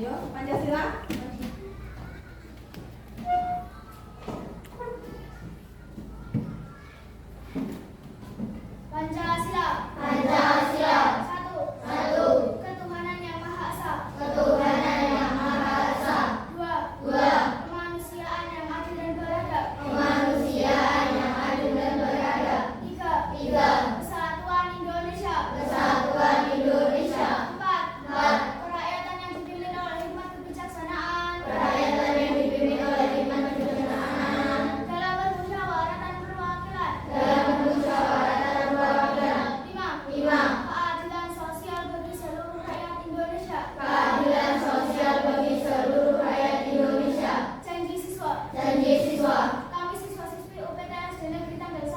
Yuk, Pancasila. Pancasila. Pancasila. Satu. Satu. Ketuhanan yang Maha Esa. Ketuhanan yang Maha Esa. Dua. Dua. Kemanusiaan yang adil dan beradab. Kemanusiaan yang adil dan beradab. Tiga. Tiga. Kesatuan Indonesia. Kesatuan Indonesia. Empat. Empat. Kerakyatan yang dipimpin oleh hikmat kebijaksanaan. Kerakyatan yang dipimpin oleh hikmat kebijaksanaan. Dalam bermusyawarah dan perwakilan. Dalam bermusyawarah dan perwakilan. Lima. Lima. Keadilan sosial bagi seluruh rakyat Indonesia. Keadilan sosial bagi seluruh rakyat Indonesia. Janji siswa. Janji siswa. Kami siswa-siswi UPTS Negeri Tanggal 1.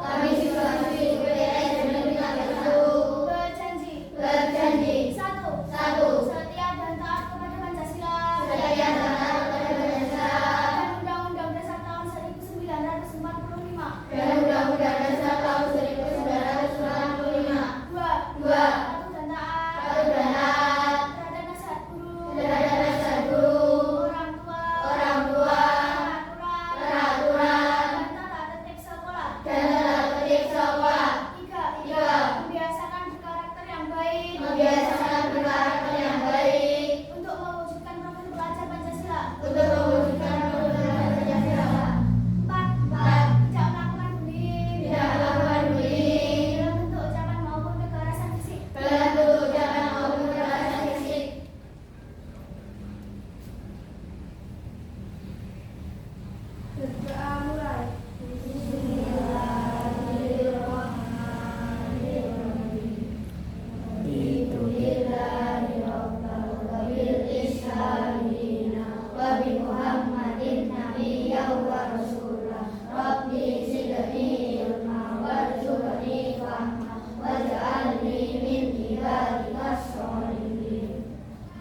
Kami siswa-siswi UPTS Negeri Tanggal 1 Berjanji. berjanji. Satu. Satu. Setia dan taat kepada Pancasila. Setia dan taat kepada Pancasila Dan Undang-Undang Dasar tahun 1945. dan Undang-Undang Dasar tahun 1945. Dua. Dua. Patuh dan taat. Patuh dan taat Terhadap nasihat guru. terhadap nasihat guru, Orang tua. orang tua, peraturan, Dan tata tertib sekolah. dan tata tertib sekolah. Tiga. Tiga. Membiasakan berkarakter yang baik. Membiasakan berkarakter yang baik Untuk mewujudkan profil pelajar Pancasila. untuk mewujudkan program Pancasila. Empat. Empat. Tidak melakukan bullying. Tidak melakukan bullying Dalam bentuk ucapan maupun kekerasan fisik. dalam bentuk ucapan maupun kekerasan fisik. Berdoa mulai.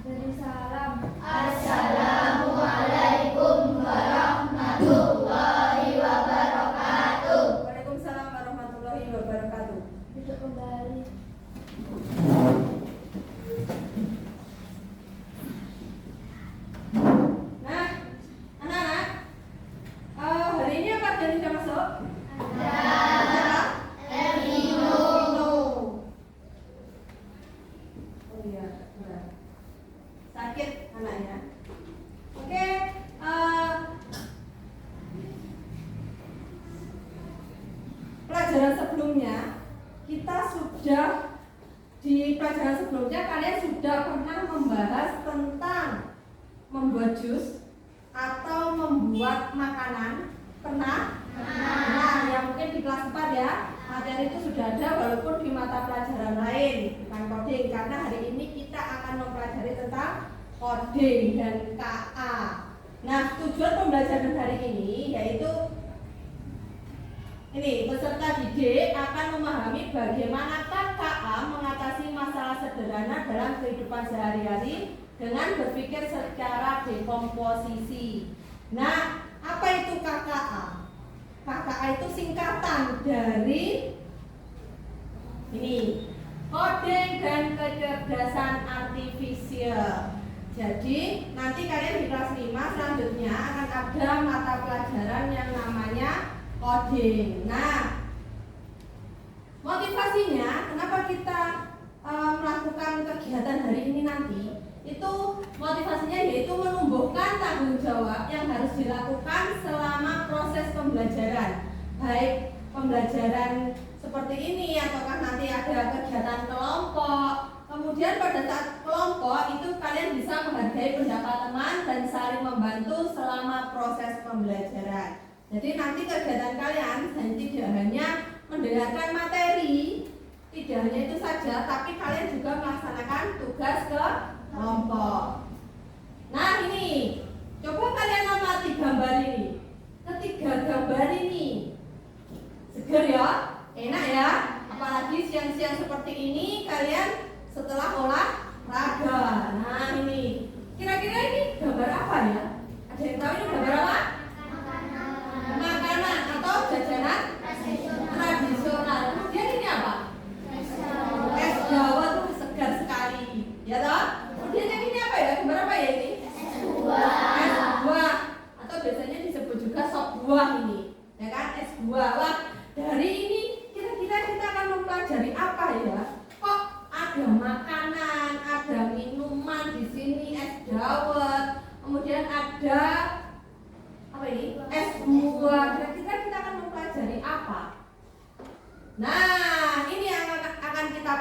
Beri salam. Assalamualaikum warahmatullahi wabarakatuh. Waalaikumsalam warahmatullahi wabarakatuh. Duduk kembali. Nah, anak-anak, hari ini apa yang sudah masuk? Oh iya, benar. Sakit anaknya. Oke, pelajaran sebelumnya kita sudah di pelajaran sebelumnya kalian sudah pernah membahas tentang membuat jus atau membuat makanan. Pernah? Nah, yang mungkin di kelas 4 ya, materi itu sudah ada walaupun di mata pelajaran lain, bukan coding, karena hari ini kita akan mempelajari tentang coding dan KA. Nah, tujuan pembelajaran hari ini yaitu ini, peserta didik akan memahami bagaimana KA mengatasi masalah sederhana dalam kehidupan sehari-hari dengan berpikir secara dekomposisi. Nah, apa itu KKA? KKA itu singkatan dari ini, coding dan kecerdasan artifisial. Jadi, nanti kalian di kelas 5 selanjutnya akan ada mata pelajaran yang namanya coding. Nah, motivasinya kenapa kita melakukan kegiatan hari ini nanti? Itu motivasinya yaitu menumbuhkan tanggung jawab yang harus dilakukan selama proses pembelajaran, baik pembelajaran seperti ini ataukah nanti ada kegiatan kelompok. Kemudian pada saat kelompok itu kalian bisa menghargai pendapat teman dan saling membantu selama proses pembelajaran. Jadi nanti kegiatan kalian tidak hanya mendengarkan materi, tidak hanya itu saja, tapi kalian juga melaksanakan tugas ke kelompok. Nah ini, coba kalian amati gambar ini. Ketiga gambar ini seger ya, enak ya. Apalagi siang-siang seperti ini kalian setelah olahraga. Nah ini, kira-kira ini gambar apa ya? Ada yang tahu ini gambar apa? Makanan atau jajanan tradisional. Kemudian ini apa? Es dawet, segar sekali.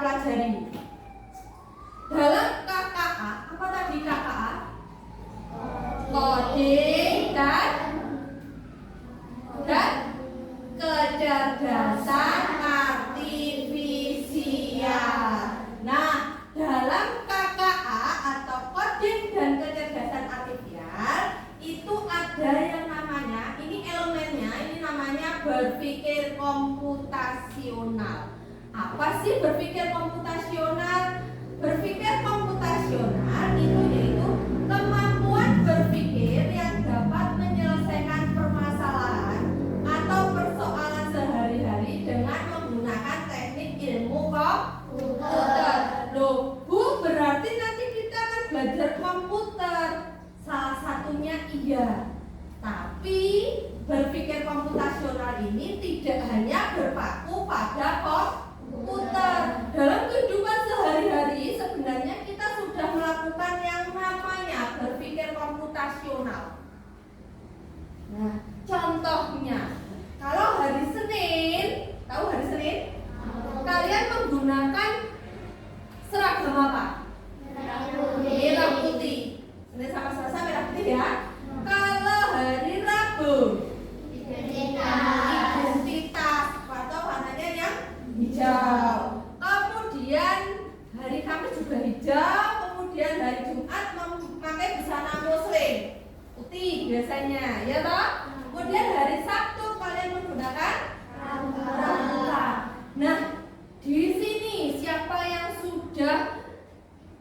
pelajari. Dalam KKA, apa tadi KKA? Coding dan kecerdasan artifisial. Nah, dalam KKA atau coding dan kecerdasan artifisial itu ada yang namanya, ini elemennya, ini namanya berpikir komputasional. Apa sih berpikir komputasional? Berpikir komputasional itu yaitu kemampuan berpikir yang dapat menyelesaikan permasalahan atau persoalan sehari-hari dengan menggunakan teknik ilmu komputer. Loh, Bu, berarti nanti kita akan belajar komputer. Salah satunya iya. Tapi berpikir komputasional ini tidak hanya berpaku pada komputer. Dalam kehidupan sehari-hari sebenarnya kita sudah melakukan yang namanya berpikir komputasional. Nah, contohnya, kalau hari Senin, tahu hari Senin? Kalian menggunakan seragam apa? Merah putih. Senin sama Selasa merah putih ya. Kalau hari Rabu, identitas atau warnanya yang hijau. Kemudian hari Kamis juga hijau. Kemudian hari Jumat memakai busana muslim putih biasanya, ya toh? Kemudian hari Sabtu kalian menggunakan pramuka. Nah, di sini siapa yang sudah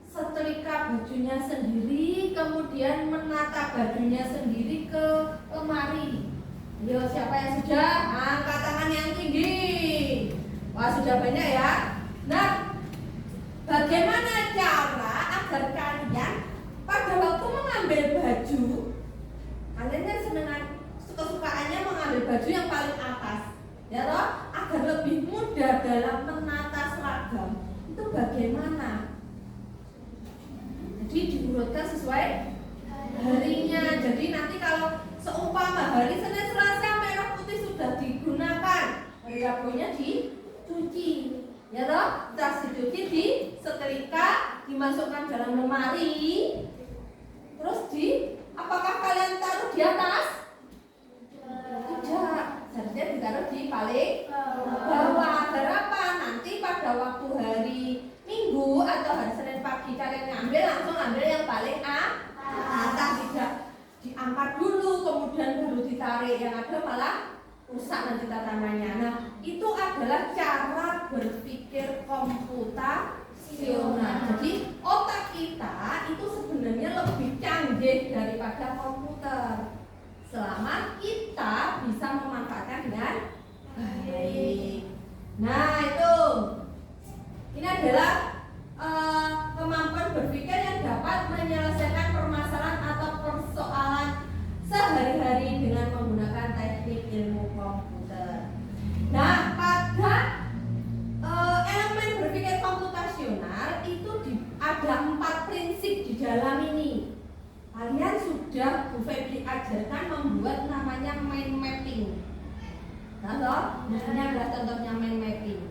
setrika bajunya sendiri, kemudian menata bajunya sendiri ke lemari? Yo, siapa yang sudah? Angkat tangan yang tinggi. Wah, sudah banyak ya. Nah, bagaimana cara agar kalian pada waktu mengambil baju, kalian kan senengan kesukaannya mengambil baju yang paling atas, ya toh? Agar lebih mudah dalam menata seragam. Itu bagaimana? Jadi diurutkan sesuai harinya. Jadi nanti kalau seumpama hari Senin, Selasa merah putih sudah digunakan, hari Rabunya dicuci, ya toh? Tas dicuci, disetrika, dimasukkan dalam lemari. Terus apakah kalian taruh di atas? Tidak, seharusnya ditaruh di paling bawah. Agar apa? Nanti pada waktu hari Minggu atau hari Senin pagi kalian ngambil, langsung ambil yang paling atas, tidak diangkat dulu kemudian baru ditarik, yang ada malah rusak nanti tatamannya. Nah, itu adalah cara berpikir komputasional. Jadi otak kita itu sebenarnya lebih canggih daripada komputer selama kita bisa memanfaatkan dengan baik. Nah, itu ini adalah kemampuan berpikir yang dapat menyelesaikan permasalahan atau persoalan sehari-hari dengan menggunakan teknik ilmu komputer. Nah, pada elemen berpikir komputasional itu ada 4 prinsip di dalam ini. Kalian sudah Bu Febri ajarkan membuat namanya mind mapping. Nah, ini adalah contohnya mind mapping.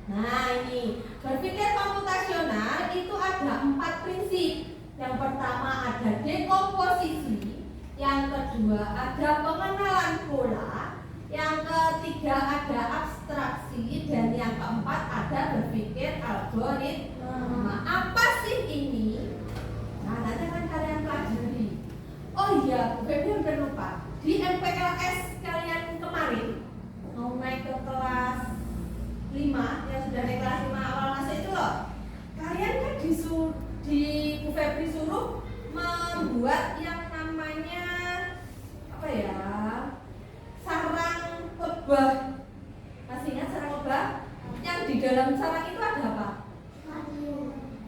Nah, ini berpikir komputasional itu ada 4 prinsip. Yang pertama ada dekomposisi, yang kedua ada pengenalan pola, yang ketiga ada abstraksi, dan yang keempat ada berpikir algoritma. Apa sih ini? Nah, nanti akan kalian pelajari. Oh iya, Bu Febri hampir lupa. Di MPLS kalian kemarin mau naik ke kelas 5, yang sudah naik kelas 5 awal masuk itu loh. Kalian kan di Bu Febri suruh membuat yang namanya apa ya? Sarang lebah. Masih ingat sarang lebah? Yang di dalam sarang itu ada apa?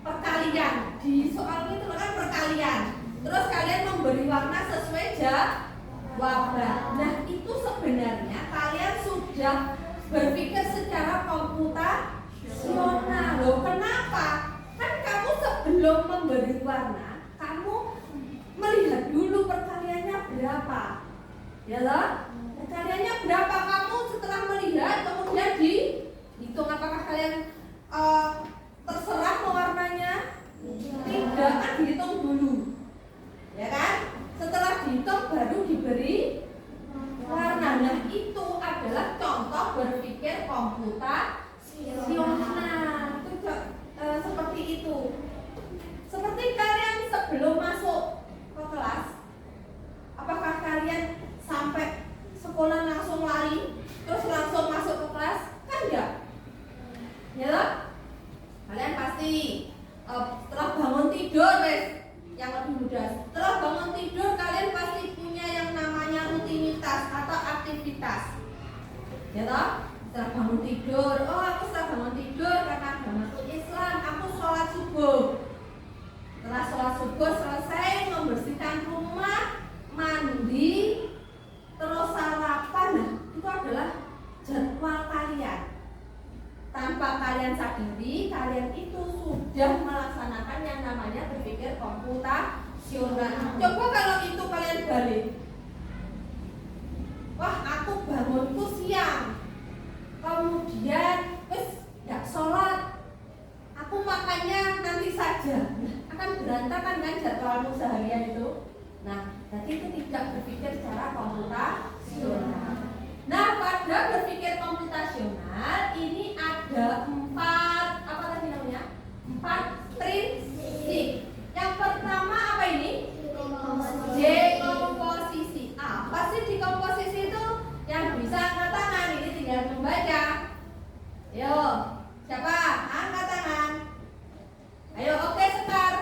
Perkalian. Di soal itu kan perkalian. Terus kalian memberi warna sesuai jawaban. Nah, itu sebenarnya kalian sudah berpikir secara komputasional. Loh, kenapa? Kan kamu sebelum memberi warna, kamu melihat dulu perkaliannya berapa, ya loh? Perkaliannya berapa, kamu setelah melihat kemudian dihitung apakah kalian Ya toh? Kalian pasti setelah bangun tidur yang lebih mudah. Setelah bangun tidur kalian pasti punya yang namanya rutinitas atau aktivitas. Ya toh? Setelah bangun tidur, aku setelah bangun tidur karena agamaku Islam, aku sholat subuh. Setelah sholat subuh selesai membersihkan rumah, mandi, terus sarapan. Nah, itu adalah jadwal kalian. Tanpa kalian sadari, kalian itu sudah melaksanakan yang namanya berpikir komputasional. Coba kalau itu kalian balik. Wah, aku bangunku siang. Kemudian gak sholat, aku makannya nanti saja. Akan berantakan kan jadwalmu seharian itu. Nah, jadi itu tidak berpikir secara komputasional. Nah, pada berpikir komputasional ini ada 4 prinsip. Yang pertama apa ini? Dekomposisi. Apa sih dekomposisi itu? Yang bisa angkat tangan, ini tinggal membaca. Ayo, siapa? Angkat tangan. Ayo, oke Sekar.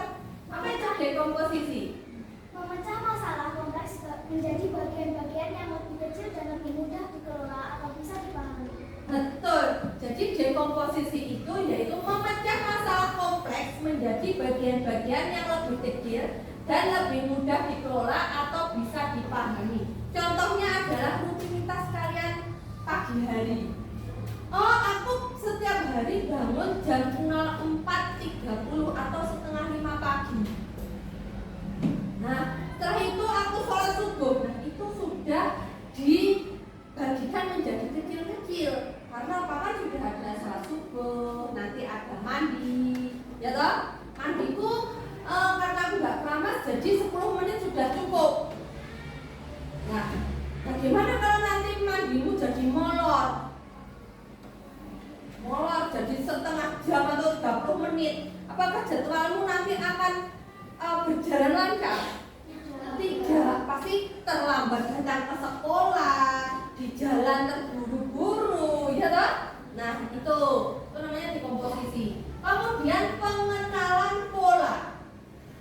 Apa itu dekomposisi? Memecah masalah kompleks menjadi bagian-bagian yang lebih kecil dan lebih mudah dikelola atau bisa dipahami. Betul. Jadi dekomposisi itu yaitu memecah masalah kompleks menjadi bagian-bagian yang lebih kecil dan lebih mudah dikelola atau bisa dipahami. Contohnya adalah rutinitas kalian pagi hari. Aku setiap hari bangun jam 04.30 atau setengah 5 pagi. Nah, setelah itu aku sholat subuh. Nah, itu sudah dibagikan menjadi kecil-kecil. Karena apa kan sudah ada sholat subuh, nanti ada mandi, ya toh? Mandiku karena aku nggak keramas, jadi 10 menit sudah cukup. Nah, bagaimana kalau nanti mandimu jadi molor jadi setengah jam atau 30 menit? Apakah jadwalmu nanti akan berjalan lancar? Tidak, pasti terlambat datang ke sekolah, di jalan terburu-buru, ya toh? Nah, itu namanya dekomposisi. Kemudian pengenalan pola.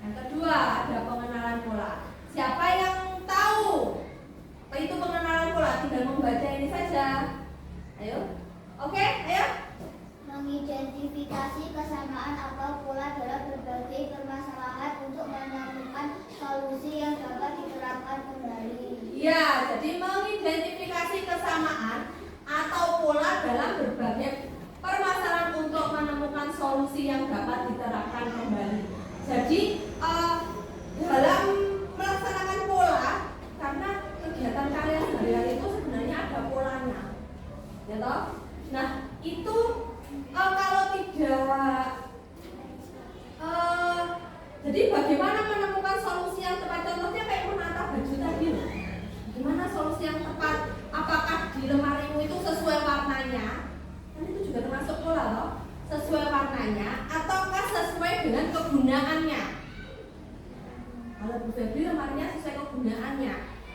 Yang kedua ada pengenalan pola. Siapa yang tahu apa itu pengenalan pola? Tinggal membaca ini saja. Ayo, oke, ayo. Mengidentifikasi kesamaan atau pola dalam berbagai permasalahan untuk menemukan solusi yang dapat diterapkan kembali. Ya, jadi mengidentifikasi kesamaan atau pola dalam berbagai permasalahan untuk menemukan solusi yang dapat diterapkan kembali. Jadi dalam melaksanakan pola, karena kegiatan kalian sehari-hari itu sebenarnya ada polanya, ya toh? Nah, itu kalau tidak jadi bagaimana menemukan solusi yang tepat? Contohnya kayak menata baju tadi. Gimana solusi yang tepat? Apakah di lemarimu itu sesuai warnanya? Kan itu juga termasuk pola loh. Sesuai warnanya ataukah sesuai dengan kegunaannya? Kalau Bu Febri lemarinya sesuai kegunaannya.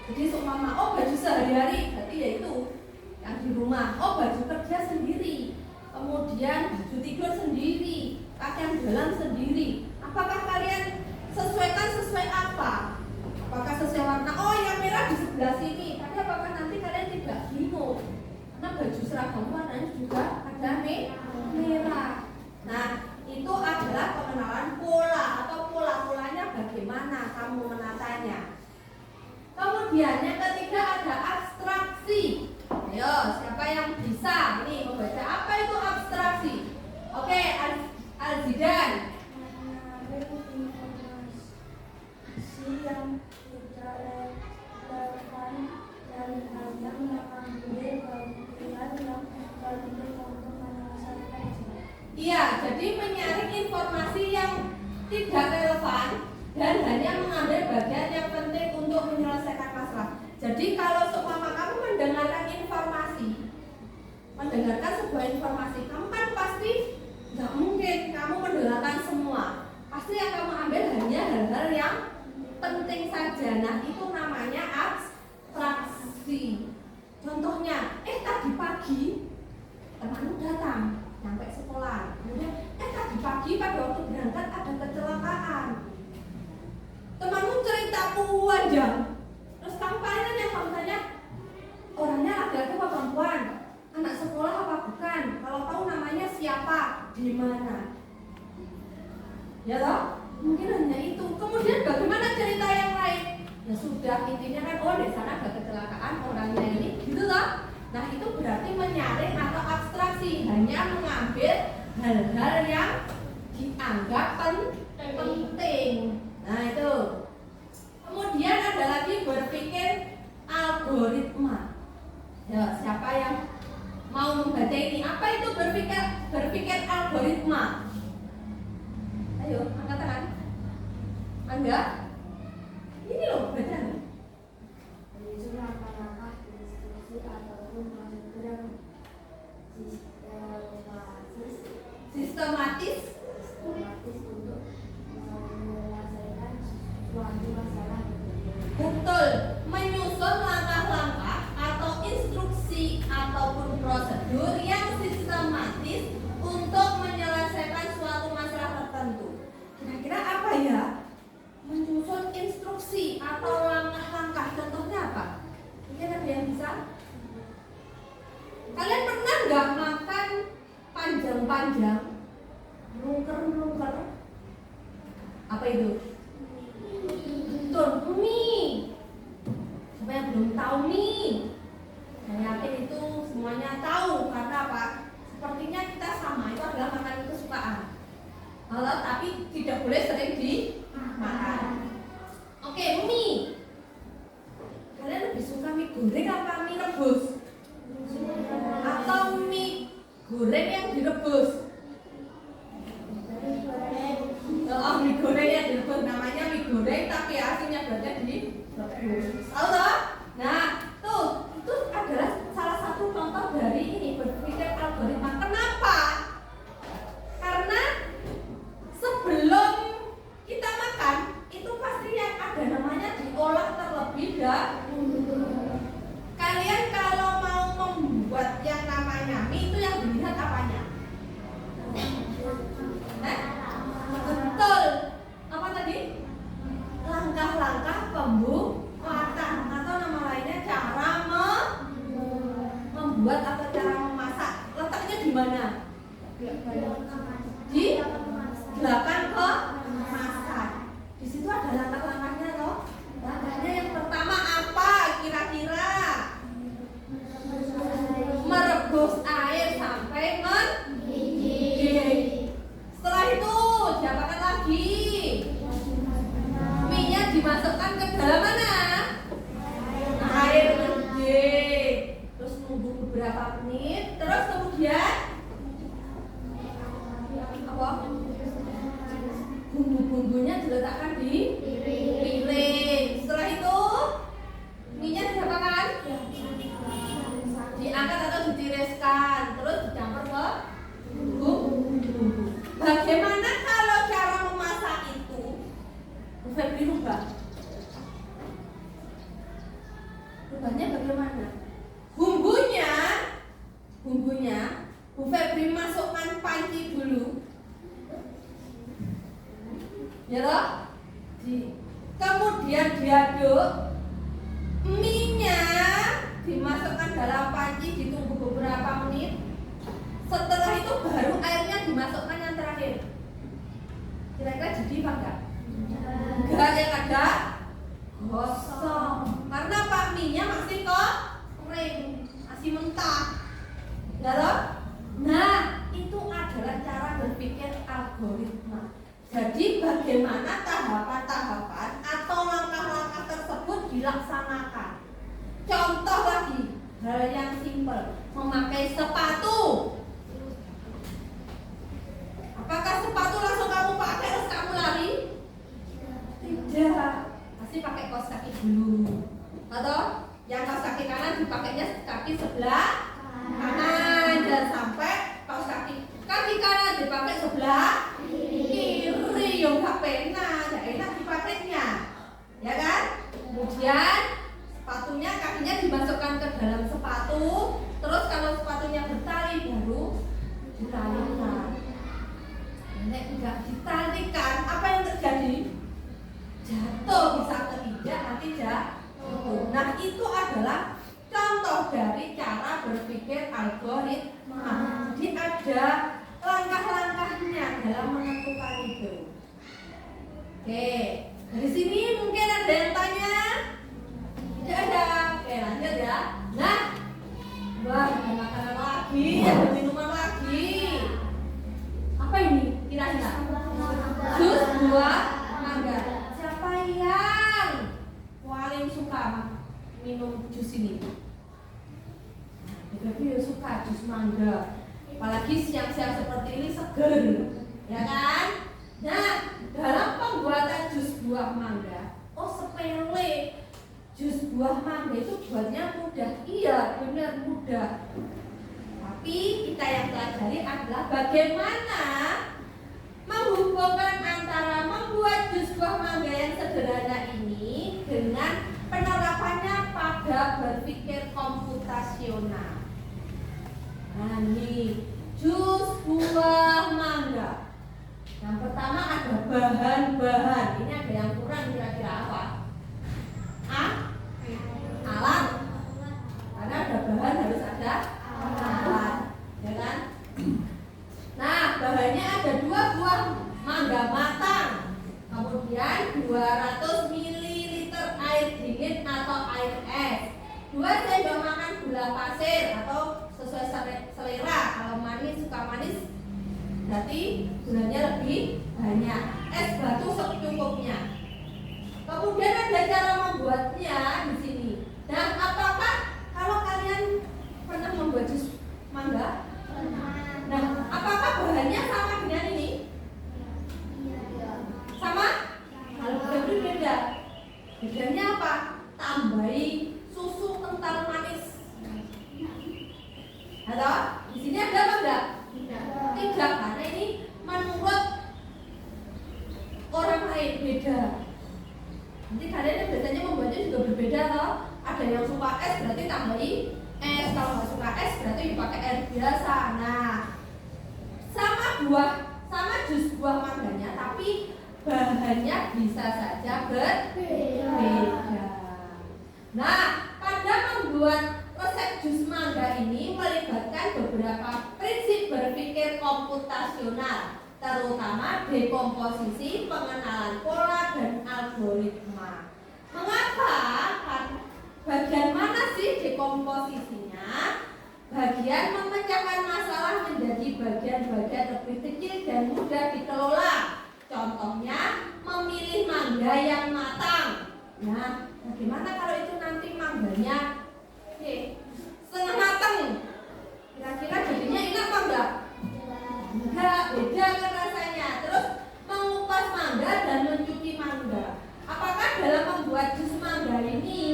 Jadi seumpama baju sehari-hari berarti ya itu yang di rumah. Baju kerja sendiri. Kemudian baju tidur sendiri, pakaian dalam sendiri. Apakah kalian sesuaikan sesuai apa? Apakah sesuai warna? Yang merah di sebelah sini. Tapi apakah nanti kalian tidak bingung? Karena baju seragam warnanya juga ada merah. Nah, itu adalah pengenalan pola atau pola-polanya bagaimana kamu menatanya. Kemudian yang ketiga ada abstraksi. Ayo, siapa yang bisa ini membaca apa itu abstraksi? Oke, Al-Zidan. Informasi yang tidak relevan dan hanya mengambil bagian yang penting untuk menyelesaikan. Iya, jadi menyaring informasi yang tidak relevan dan hanya mengambil bagian yang penting untuk menyelesaikan masalah. Jadi kalau seumpama kamu mendengarkan sebuah informasi, kamu kan pasti nggak mungkin kamu mendengarkan semua. Pasti yang kamu ambil hanya hal-hal yang penting saja. Nah, itu namanya abstraksi. Contohnya, tadi pagi temanmu datang sampai sekolah. di mana. Ya toh? Mungkin hanya itu. Kemudian bagaimana cerita yang lain? Ya sudah, intinya kan oh di sana ada kecelakaan orangnya ini, gitu toh? Nah itu berarti menyaring atau abstraksi, hanya mengambil hal-hal yang dianggap penting. Nah itu. Kemudian ada lagi berpikir algoritma. Ya, siapa yang mau membaca ini? Apa itu berpikir algoritma? Ayo, angkat tangan. Angga? Ini loh, baca nih. Menyusun langkah-langkah instruksi ataupun prosedur Sistematis untuk menyelesaikan suatu masalah tertentu. betul, menyusun langkah-langkah atau instruksi ataupun prosedur yang sistematis untuk menyelesaikan suatu masalah tertentu. Kira-kira apa ya? Menyusun instruksi atau langkah-langkah, contohnya apa? Mungkin ada yang bisa? Kalian pernah nggak makan panjang-panjang, melungker-melungker? Apa itu? Betul, mie. Siapa yang belum tahu mie? Saya yakin itu semuanya tahu, karena apa? Sepertinya kita sama, itu adalah makanan kesukaan. Tapi tidak boleh sering dimakan. Oke, mie. Kalian lebih suka mie goreng apa mie rebus? Atau mie goreng yang direbus? Oh, mie goreng yang direbus, namanya mie goreng tapi aslinya berada di rebus. Tahu toh? Nah, tuh itu adalah salah satu contoh dari ini berpikir algoritma. Kenapa? Karena sebelum kita makan itu pasti yang ada namanya diolah terlebih dahulu. Kalian kalau mau membuat yang namanya mie itu yang dilihat apanya? Betul. Apa tadi? Langkah-langkah pembuatan atau nama lainnya cara membuat atau cara memasak. Letaknya di mana? Di belakang kemasan. Di situ ada langkah-langkahnya toh. Langkahnya yang pertama apa kira-kira? Merebus air sampai mendidih. Setelah itu diapakan lagi? Mie-nya dimasukkan ke dalam mana? Air mendidih. Terus nunggu beberapa menit. Terus kemudian apa? Bumbu-bumbunya diletakkan di piring. Setelah itu mie-nya diapakan? Diangkat atau ditiriskan. Terus dicampur ke bumbu. Bagaimana kalau cara memasak itu? Febri rubah. Rubahnya bagaimana? Bumbunya Bu Febri masukkan panci dulu. Ya toh? Kemudian diaduk. Mie-nya dimasukkan dalam panci, ditunggu beberapa menit. Setelah itu baru airnya dimasukkan yang terakhir. Kira-kira jadi apa enggak? Enggak, yang ada gosong. Karena Pak mie-nya masih kering, masih mentah. Ya toh? Nah, itu adalah cara berpikir algoritma. Jadi bagaimana tahapan-tahapan atau langkah-langkah tersebut dilaksanakan. Contoh lagi, hal yang simpel, memakai sepatu. Apakah sepatu langsung kamu pakai terus kamu lari? Tidak, pasti pakai kaos kaki dulu. Atau yang kaos kaki kanan dipakainya kaki sebelah kanan, dan sampai kaos kaki kanan dipakai sebelah kiri. Yo gak pernah, gak enak dipakainya, ya kan? Kemudian sepatunya kakinya dimasukkan ke dalam sepatu. Terus kalau sepatunya bertali baru ditalikan. Nek enggak ditalikan, apa yang terjadi? Jatuh, bisa keinjak nanti jatuh. Nah itu adalah contoh Oke, dari sini mungkin ada yang tanya? Tidak ada. Oke, lanjut ya. Nah, wah, ada makanan lagi, ada minuman lagi. Apa ini? Kira-kira? Jus buah mangga. Siapa yang paling suka minum jus ini? Tapi suka jus mangga. Apalagi siang-siang seperti ini seger, ya kan? Nah, dalam pembuatan jus buah mangga, oh sepele. Jus buah mangga itu buatnya mudah. Iya, benar mudah. Tapi kita yang pelajari adalah bagaimana menghubungkan antara membuat jus buah mangga yang sederhana ini dengan penerapannya pada berpikir komputasional. Nah, ini jus buah mangga. Yang pertama ada bahan-bahan. Ini ada yang kurang, kira-kira apa? Alat. Karena ada bahan harus ada alat, ya kan? Nah, bahannya ada 2 buah mangga matang, kemudian 200 ml air dingin atau air es, 2 sendok makan gula pasir atau sesuai selera. Kalau manis suka manis, berarti gulanya lebih banyak. Es batu secukupnya. Kemudian ada cara membuatnya di sini. Dan apakah kalau kalian pernah membuat jus mangga? Nah, apakah bahannya sama dengan ini? Sama? Kalau berbeda. Bedanya apa? Tambahi susu kental manis. Atau di sini ada apa enggak? Tidak, karena ini menurut orang lain beda. Nanti kalian biasanya membuatnya juga berbeda loh. Ada yang suka es berarti tambahi es, kalau nggak suka es berarti dipakai air biasa. Nah, sama jus buah mangganya, tapi bahannya bisa saja berbeda. Nah, pada membuat resep jus mangga ini melibatkan beberapa prinsip berpikir komputasional, terutama dekomposisi, pengenalan pola, dan algoritma. Mengapa? Bagian mana sih dekomposisinya? Bagian memecahkan masalah menjadi bagian-bagian lebih kecil dan mudah dikelola. Contohnya, memilih mangga yang matang. Nah, bagaimana kalau itu nanti mangganya setengah matang? Kira-kira jadinya enak apa enggak? Enggak, beda kan rasanya. Terus mengupas mangga dan mencuci mangga. Apakah dalam membuat jus mangga ini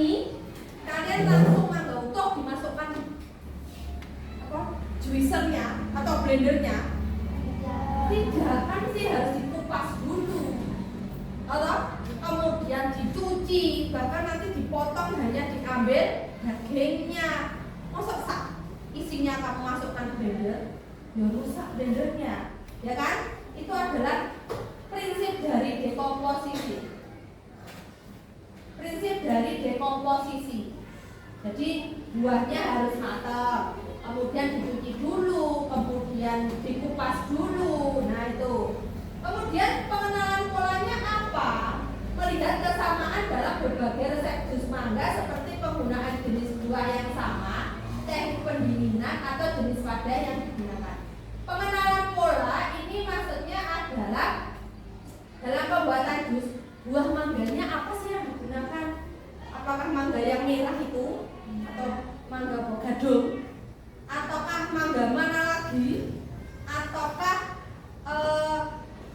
kalian langsung mangga utuh dimasukkan juicernya atau blendernya? Tidak, kan sih harus dikupas dulu, atau kemudian dicuci, bahkan nanti dipotong hanya diambil dagingnya. Masa isinya kamu masukkan blender, ya rusak blendernya, ya kan? Itu adalah prinsip dari dekomposisi. Prinsip dari dekomposisi. Jadi buahnya harus matang, kemudian dicuci dulu, kemudian dikupas dulu. Nah itu. Kemudian pengenalan polanya apa? Melihat kesamaan dalam berbagai resep jus mangga seperti penggunaan jenis buah yang sama, teknik pendinginan atau jenis wadah yang digunakan. Pengenalan pola ini maksudnya adalah dalam pembuatan jus buah mangganya apa sih yang digunakan? Apakah mangga yang merah itu atau mangga gadung? Ataukah mangga mana lagi? Ataukah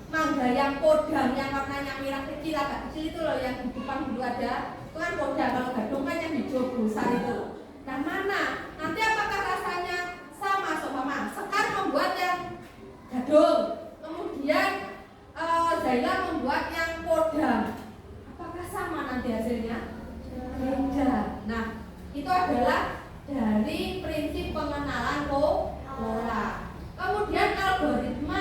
mangga yang podang yang warnanya merah kecil, agak kecil itu loh, yang di depan dulu ada, itu kan podang. Kalau gadung kan yang hijau besar itu. Nah, mana? Nanti apakah rasanya sama Mama? Sekar membuat yang gadung, kemudian Zaila membuat yang podang. Apakah sama nanti hasilnya? Beda. Nah, itu adalah dari prinsip pengenalan pola. Kemudian algoritma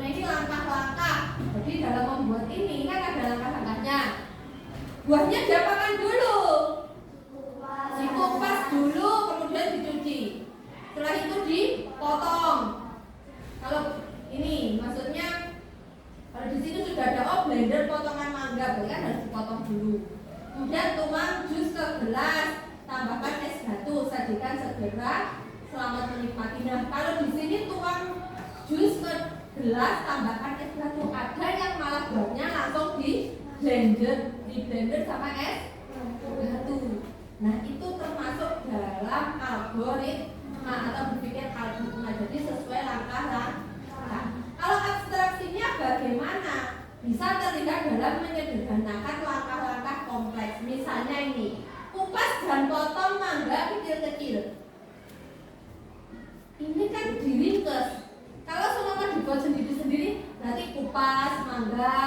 ini langkah-langkah. Jadi dalam membuat ini kan ada langkah-langkahnya. Buahnya diapakan dulu? Dikupas dulu, kemudian dicuci. Setelah itu dipotong. Kalau ini maksudnya kalau di sini sudah ada blender potongan dulu. Kemudian tuang jus ke gelas, tambahkan es batu, sajikan segera, selamat menikmati. Nah, kalau di sini tuang jus ke gelas, tambahkan es batu. Ada yang malah buatnya langsung di blender sama es batu. Nah, itu termasuk dalam algoritma atau berpikir algoritma. Jadi sesuai langkah-langkah. Kalau abstraksinya bagaimana? Bisa terlihat dalam menyederhanakan langkah-langkah kompleks. Misalnya ini, kupas dan potong mangga kecil-kecil. Ini kan diringkes. Kalau semua dibuat sendiri-sendiri, berarti kupas mangga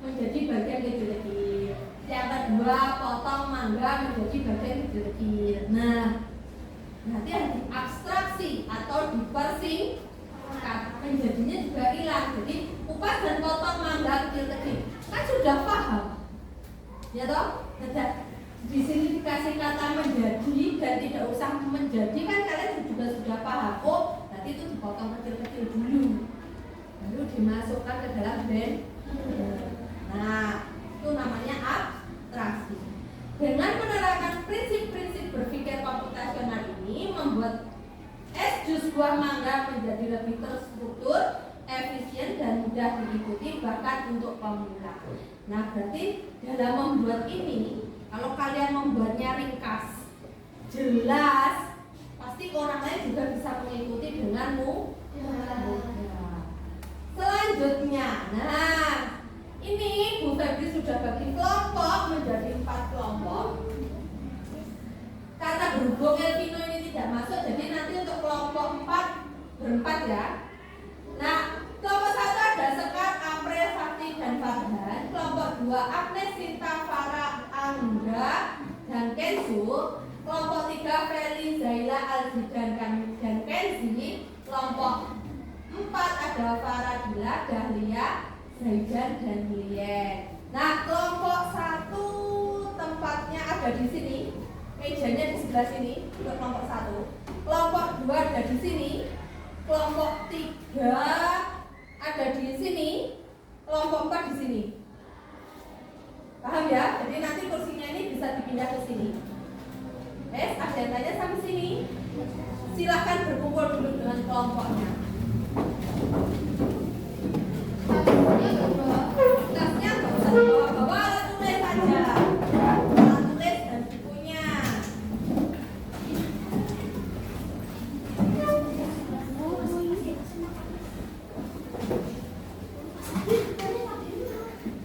menjadi bagian kecil-kecil. Yang kedua, potong mangga menjadi bagian kecil-kecil. Nah, nanti ada abstraksi atau dipersingkat, menjadinya juga hilang. Jadi kupas dan potong mangga kecil-kecil kan sudah paham, ya toh? Di sini dikasih kata menjadi dan tidak usah menjadi kan kalian juga sudah paham. Oh, nanti itu dipotong kecil-kecil dulu, baru dimasukkan ke dalam blender. Nah, itu namanya abstraksi. Dengan menerapkan prinsip-prinsip berpikir komputasional ini membuat es jus buah mangga menjadi lebih terstruktur, efisien dan mudah diikuti bahkan untuk pemula. Nah, berarti dalam membuat ini, kalau kalian membuatnya ringkas, jelas, pasti orang lain juga bisa mengikuti dengan mudah. Selanjutnya, nah, ini Bu Febri sudah bagi kelompok menjadi 4 kelompok. Karena berhubung Elvino ini tidak masuk, jadi nanti untuk kelompok 4 berempat ya. Nah, kelompok 1 ada Sekar, April, Sakti, dan Farhan. Kelompok 2 Agnes, Sinta, Farah, Angga, dan Kenzo. Kelompok 3 Feli, Zaila, Alzi, dan Kenzi. Kelompok 4 ada Farah, Dila, Dahlia, Zaidan, dan Lien. Nah, kelompok 1 tempatnya ada di sini, mejanya di sebelah sini untuk kelompok 1. Kelompok 2 ada di sini. Kelompok 3 ada di sini. Kelompok 4 di sini. Paham ya? Jadi nanti kursinya ini bisa dipindah ke sini. Agendanya sampai sini. Silakan berkumpul dulu dengan kelompoknya. Tasnya nggak usah dibawa-bawa, alat tulis saja. Alat tulis dan bukunya.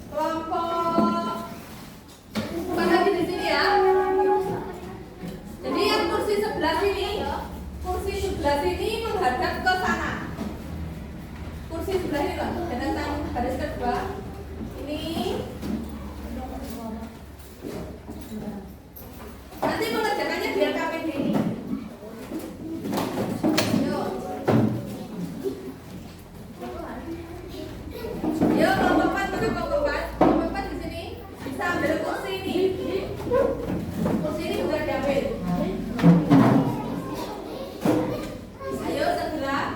Kelompok bukan lagi di sini ya. Jadi yang kursi sebelah sini menghadap ke sana. Kursi sebelah ini loh, dan baris kedua ini. Nanti mengerjakannya di LKPD ini. Yo, kelompok 4 mana kelompok 4? Kelompok 4 di sini bisa ambil kursi ini. Kursi ini juga diambil. Ayo segera.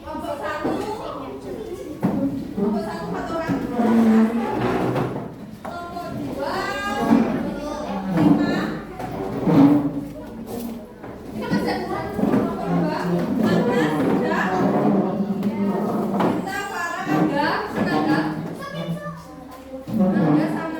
Kelompok 1 4 orang. Kelompok 2 5. Ini kan saya kelompok 2 Agnes sudah. Kita para Angga sama kelompok 3 sana.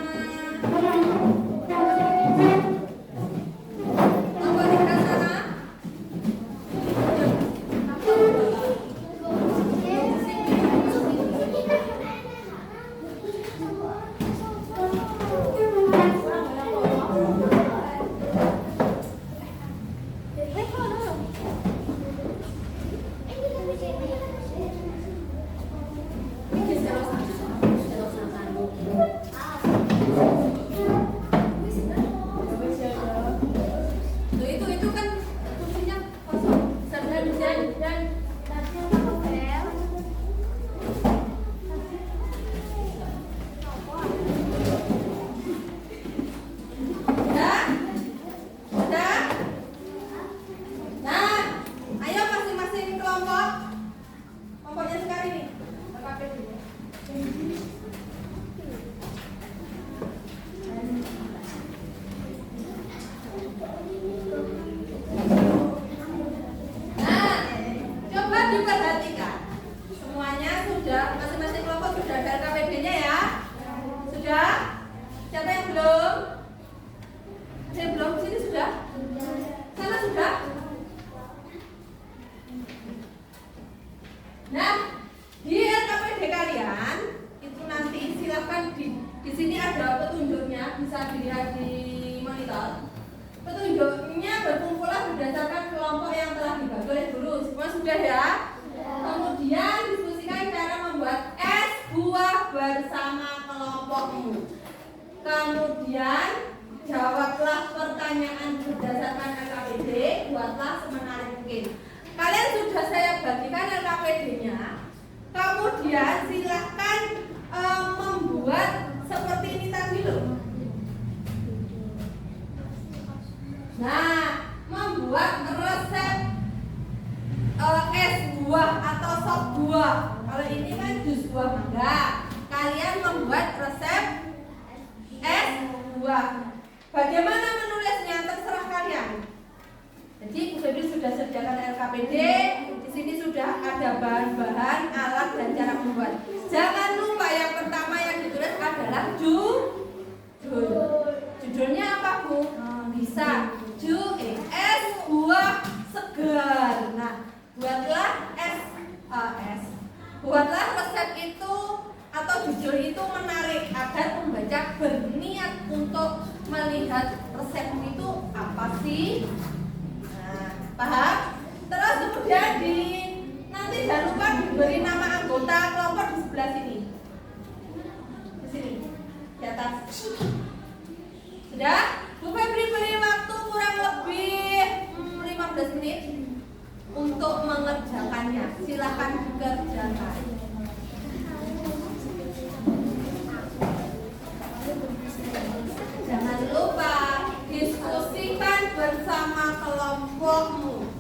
Itu kan kursinya kosong. Dan Udah? Nah, ayo masing-masing kelompoknya sekarang ini. belum? Ada yang belum? Sini sudah? Sana sudah? Nah, di LKPD kalian itu nanti silakan di sini ada petunjuknya, bisa dilihat di monitor. Petunjuknya berkumpulah berdasarkan kelompok yang telah dibagi oleh guru. Semua sudah ya? Kemudian diskusikan cara membuat es buah bersama kelompokmu. Kemudian jawablah pertanyaan berdasarkan LKPD, buatlah semenarik mungkin. Kalian sudah saya bagikan LKPD-nya. Kemudian silahkan membuat seperti ini tadi loh. Nah, membuat resep es buah atau sop buah. Kalau ini kan jus buah mangga. Kalian membuat resep es buah. Bagaimana menulisnya terserah kalian. Jadi Bu Febri sudah sediakan LKPD. Di sini sudah ada bahan-bahan, alat dan cara membuat. Jangan lupa yang pertama yang ditulis adalah judul. Judulnya apa Bu? Bisa es buah segar. Nah, buatlah resep itu atau judul itu menarik agar pembaca berniat untuk melihat resep itu apa sih. Nah, paham? Terus kemudian nanti jangan lupa diberi nama anggota kelompok di sebelah sini. Di sini, di atas. Sudah? Bu Febri beri waktu kurang lebih 15 menit untuk mengerjakannya. Silakan dikerjakan. Jangan lupa diskusikan bersama kelompokmu.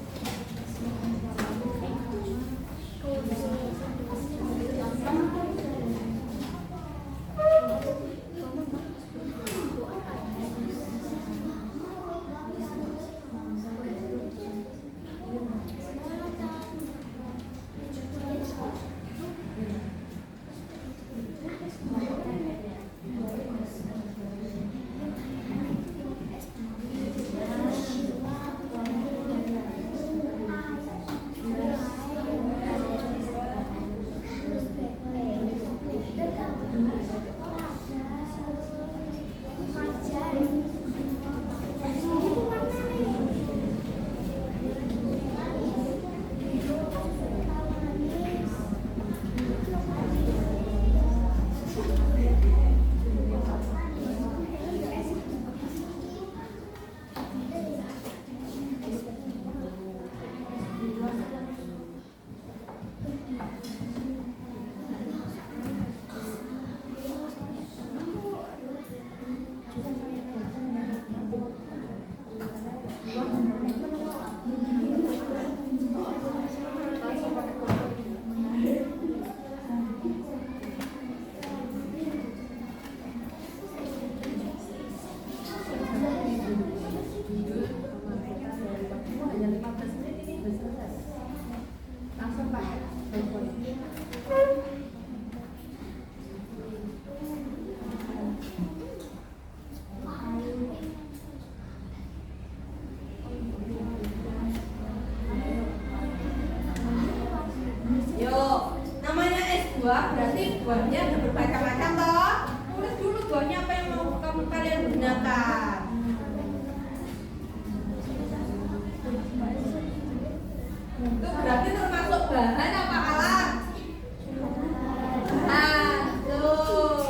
Berarti buahnya ada bermacam-macam toh. Tulis dulu buahnya apa yang mau kalian gunakan. Itu berarti termasuk bahan apa alat? Bahan, betul.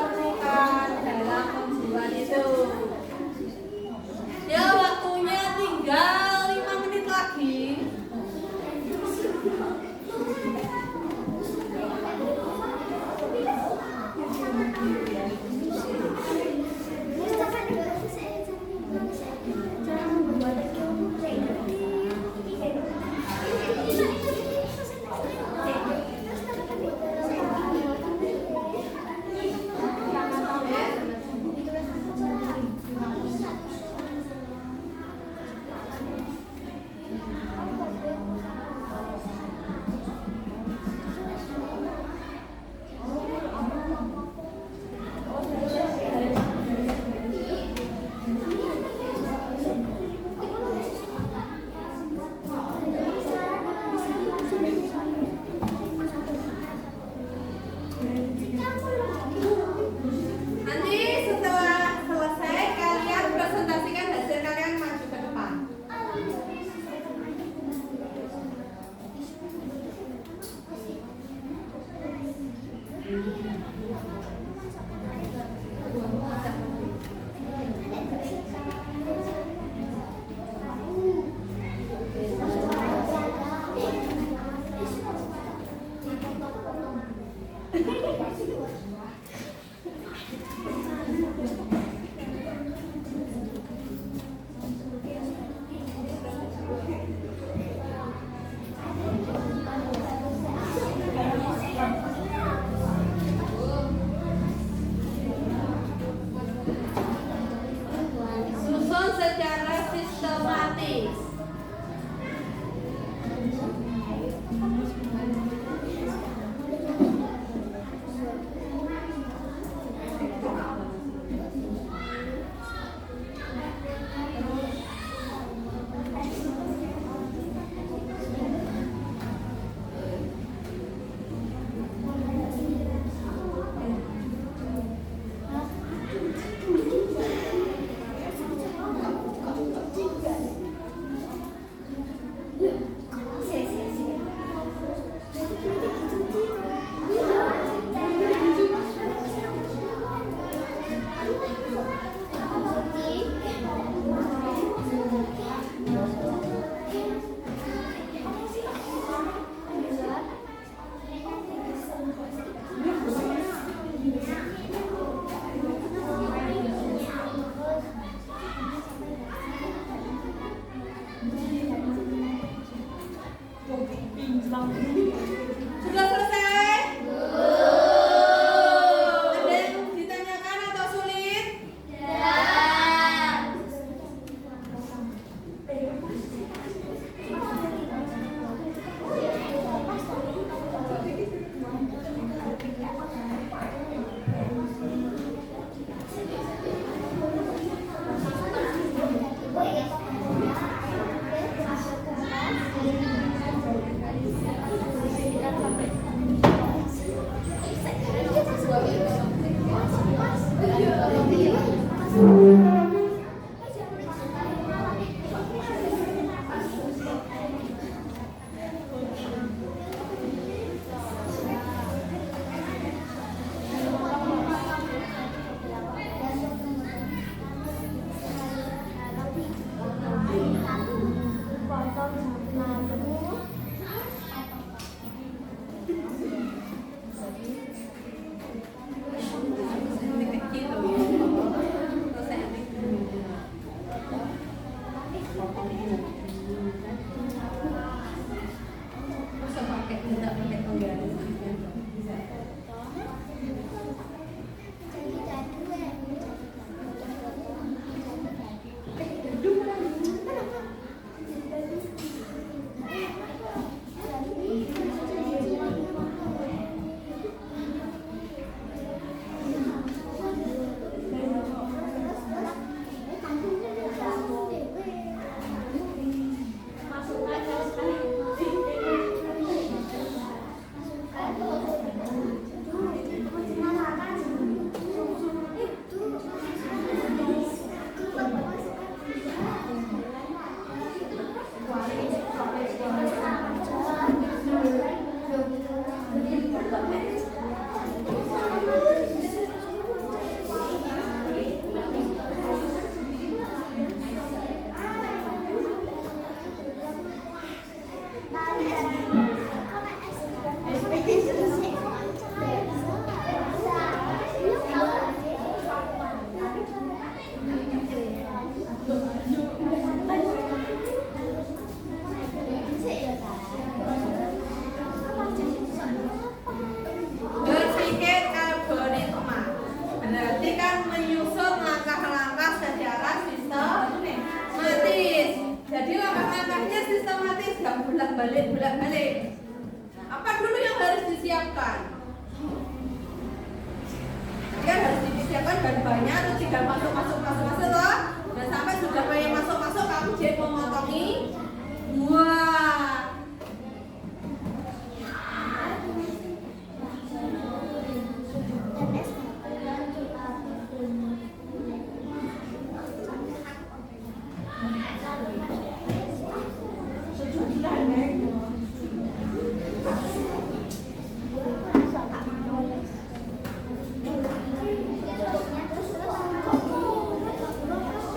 diperlukan dalam pembuat itu. Ya, waktunya tinggal 5 menit lagi. berarti kan menyusun langkah-langkah secara sistematis. Jadi langkah-langkahnya sistematis, gak bolak-balik. Apa dulu yang harus disiapkan? Kan harus disiapkan bahan-bahannya, terus tinggal masuk loh. Dan sampai sudah mulai masuk, kamu jadi memotongi buah.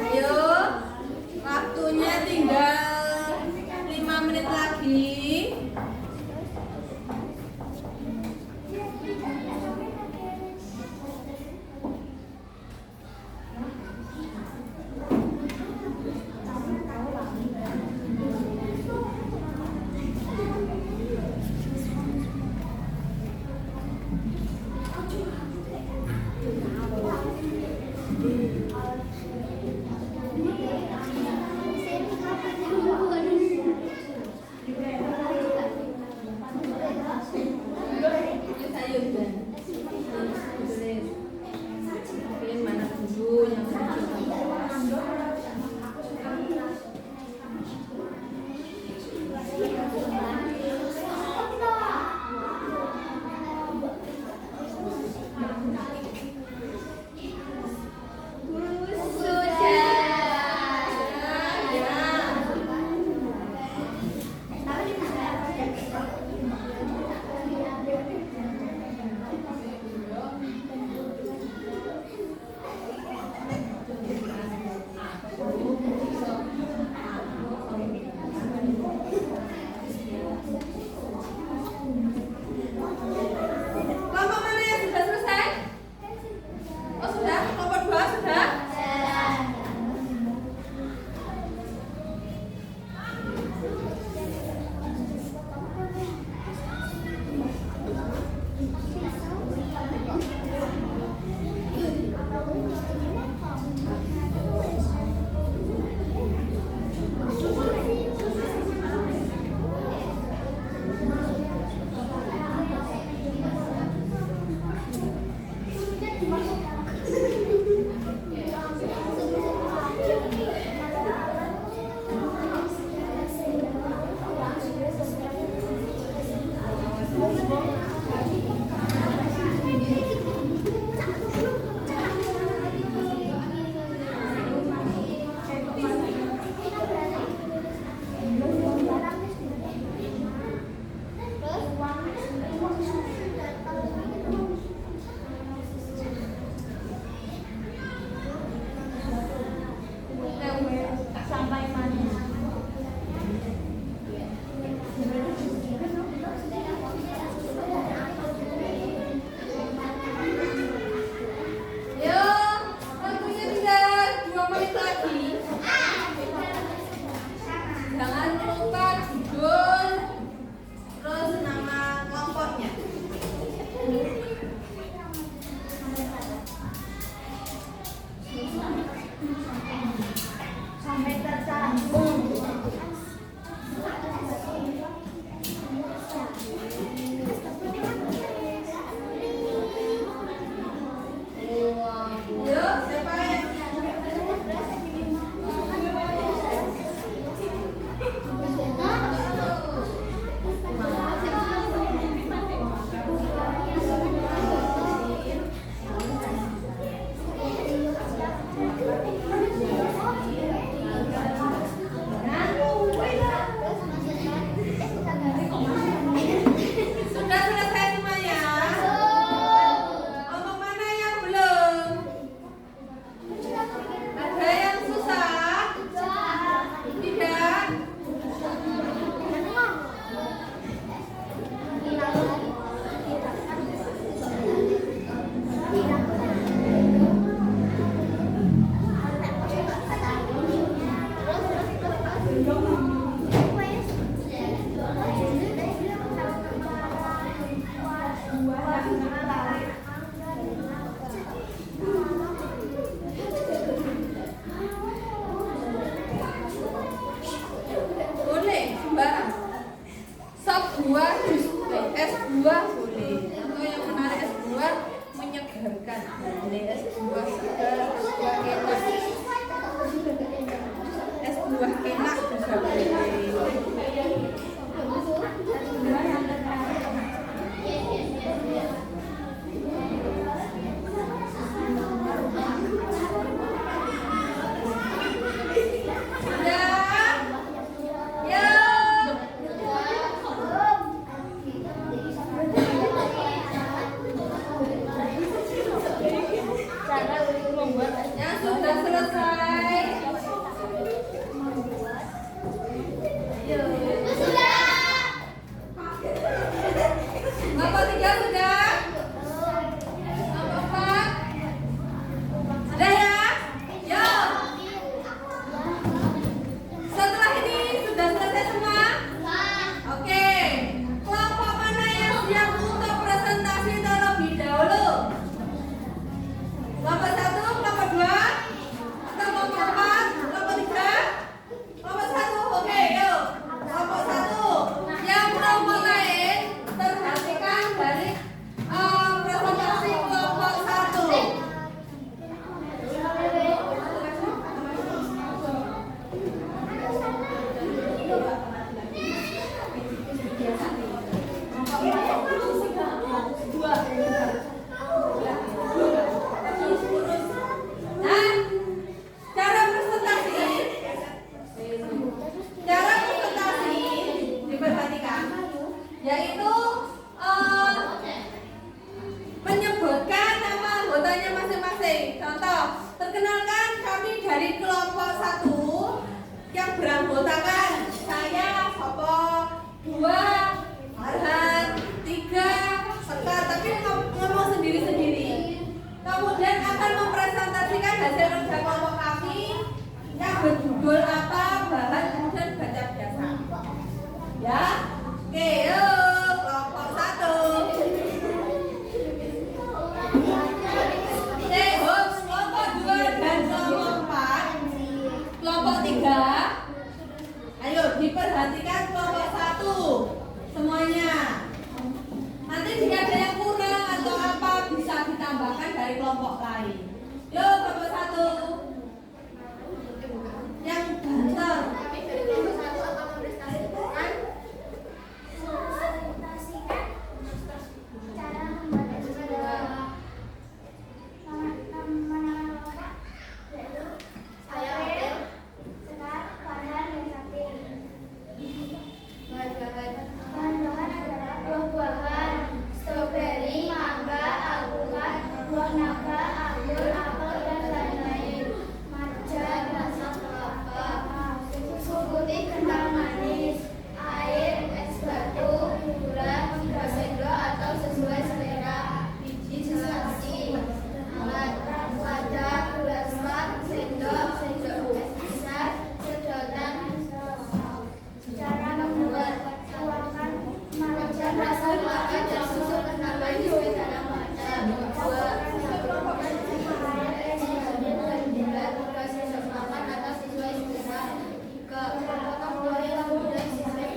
Ayo, waktunya tinggal 5 menit lagi. Mana dulu yang kelompok mana yang sudah selesai? Oh sudah, kelompok 2 sudah? es buah segar, es buah enak, es buah enak juga boleh. Yang sudah selesai. Ayo. Kelompok 3 sudah? Kelompok 4? Sudah ya? Yo. Setelah ini sudah selesai semua? Oke. Kelompok mana yang siap untuk presentasi terlebih dahulu? Kelompok 1, kelompok 2, atau kelompok 4, kelompok 3, kelompok 1, oke, yuk. Kelompok 1, yang kelompok lain perhatikan dari presentasi kelompok 1. Nah, cara presentasi diperhatikan, yaitu menyebutkan nama anggotanya masing-masing. Contoh, perkenalkan kami dari kelompok 1 yang beranggotakan saya, Sopo, 2, Arhan, 3, Sekar, tapi ngomong sendiri-sendiri. Kemudian akan mempresentasikan hasil kerja kelompok kami yang berjudul apa, bahan, kemudian baca biasa. Ya, oke, yuk, kelompok 1. Kelompok 2 dan kelompok 4. Kelompok 3. Ayo diperhatikan kelompok 1 semuanya. Nanti jika ada yang kurang atau apa bisa ditambahkan dari kelompok lain. Yuk, kelompok 1 yang banter. Kami dari kelompok 1 akan mempresentasikan cara membuat nama yaitu saya April, Sekar, Farhan, dan Sakti. Bahan-bahan adalah buah-buahan, stroberi, mangga, alpukat, buah naga, anggur, apel, dan lain-lain. Matcha, rasa kelapa, susu putih, kental manis, air, es batu, gula, 3 sendok atau sesuai selera, biji selasi, alat, wadah, gelas mat, sendok, sendok es besar, sedotan. Cara membuat, tuangkan matcha, rasa kelapa, dan susu kental manis ke dalam wadah. Buat air, es batu, gula, 3 sendok makan atau sesuai selera. Potong buah yang mudah sisir.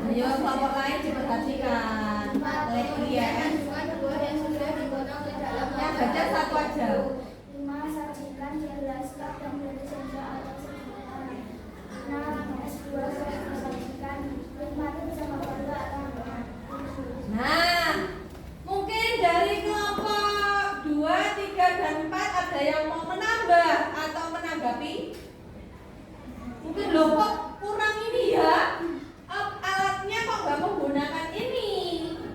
Ayo kelompok lain diperhatikan. Kemudian Buah yang sudah dipotong ke dalam yang baca 1 aja. 5. Sajikan gelas cup dan beri sendok atau sedotan. 6. Es buah yang disajikan. Nikmati bersama keluarga atau teman. Nah, mungkin dari kelompok 2, 3, dan 4 ada yang mau menambah atau menanggapi? Mungkin loh kok kurang ini ya? Alatnya kok nggak menggunakan ini?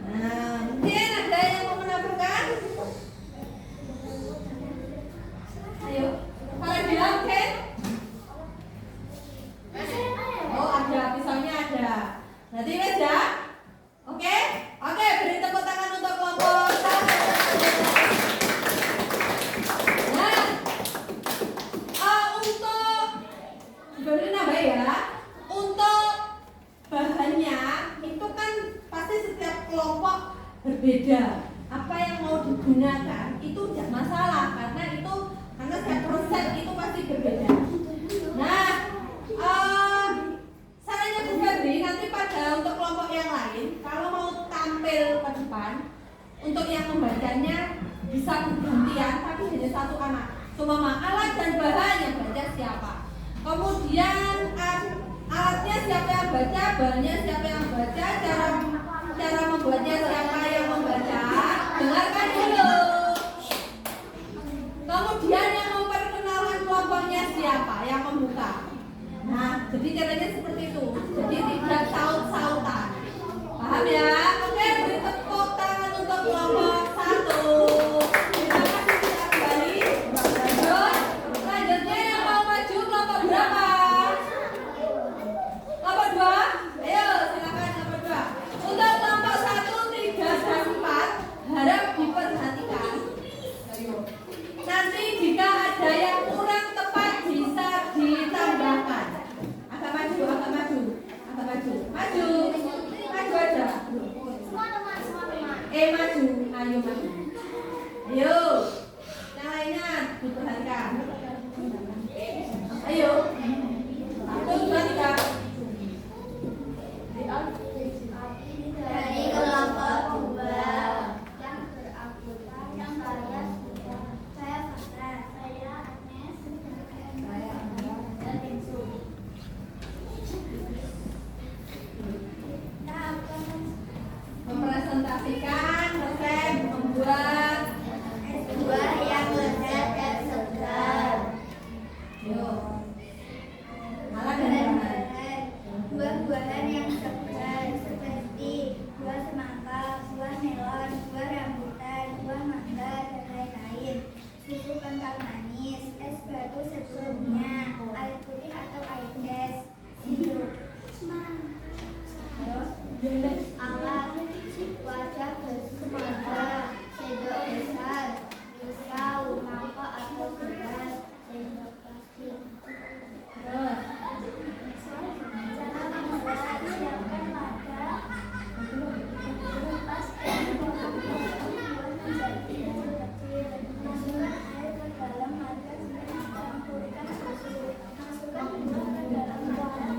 Nah, mungkin ada yang mau menambahkan? Ayo, para bilang Ken? Oh ada, pisaunya ada. Nanti wes ya? Oke? Oke, beri tepuk tangan untuk kelompok 1. Nah, untuk beri nambah ya. satu anak. Seumpama alat dan bahan yang baca siapa. Kemudian alatnya siapa yang baca, bahannya siapa yang baca, cara membuatnya siapa yang membaca. Dengarkan dulu. Kemudian yang memperkenalkan kelompoknya siapa yang membuka. Nah, jadi caranya seperti itu. Jadi tidak saut-sautan. Paham ya? Oke, beri tepuk tangan untuk kelompok 1. Terima kasih sudah kembali. Lanjut. Selanjutnya yang mau maju kelompok berapa? Kelompok 2? Ayo, silakan kelompok 2. Untuk kelompok 1, 3, dan 4 harap diperhatikan. Ayo. Nanti jika ada yang kurang tepat bisa ditambahkan. Agak maju. Maju aja. Semua teman. Maju. Ayo maju. Ayo. Yang lainnya diperhatikan. Ayo. 1, 2, 3. Dari kelompok 2 yang beranggota yang saya sudah. Saya Fatra, saya Agnes, saya dan Rinsu. Kita akan Mempresentasikan resep membuat buah yang lezat dan segar. Ayo. Malah dan bahan. Buah-buahan yang segar seperti buah semangka, buah melon, buah rambutan, buah mangga, dan lain-lain. Susu kental manis, es batu sebelumnya, air putih atau air es, sirup, alat, wajah bersemangka, sendok besar, pisau, mangkok atau gelas, sendok plastik. Terus. Cara membuat, siapkan wadah, lepas dan membuat menjadi kecil. Masukkan air ke dalam wadah dan campurkan susu. Masukkan buah ke dalam wadah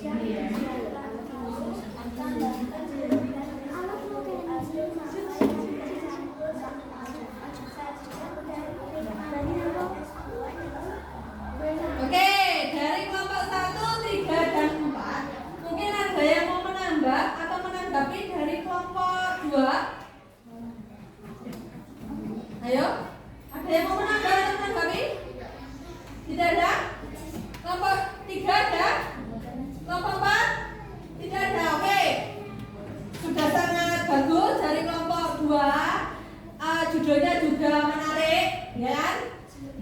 yang disiapkan. Tambahkan jeruk dan alat untuk hasil sampai dicampur sama air. Sajikan dari es buah yang Oke, dari kelompok 1, 3, dan 4 mungkin ada yang mau menambah atau menanggapi dari kelompok 2. Ayo, ada yang mau menambah atau menanggapi? Tidak ada? Kelompok 3 ada? Kelompok 4? Tidak ada, oke. Sudah sangat bagus dari kelompok 2. Judulnya juga menarik, ya kan?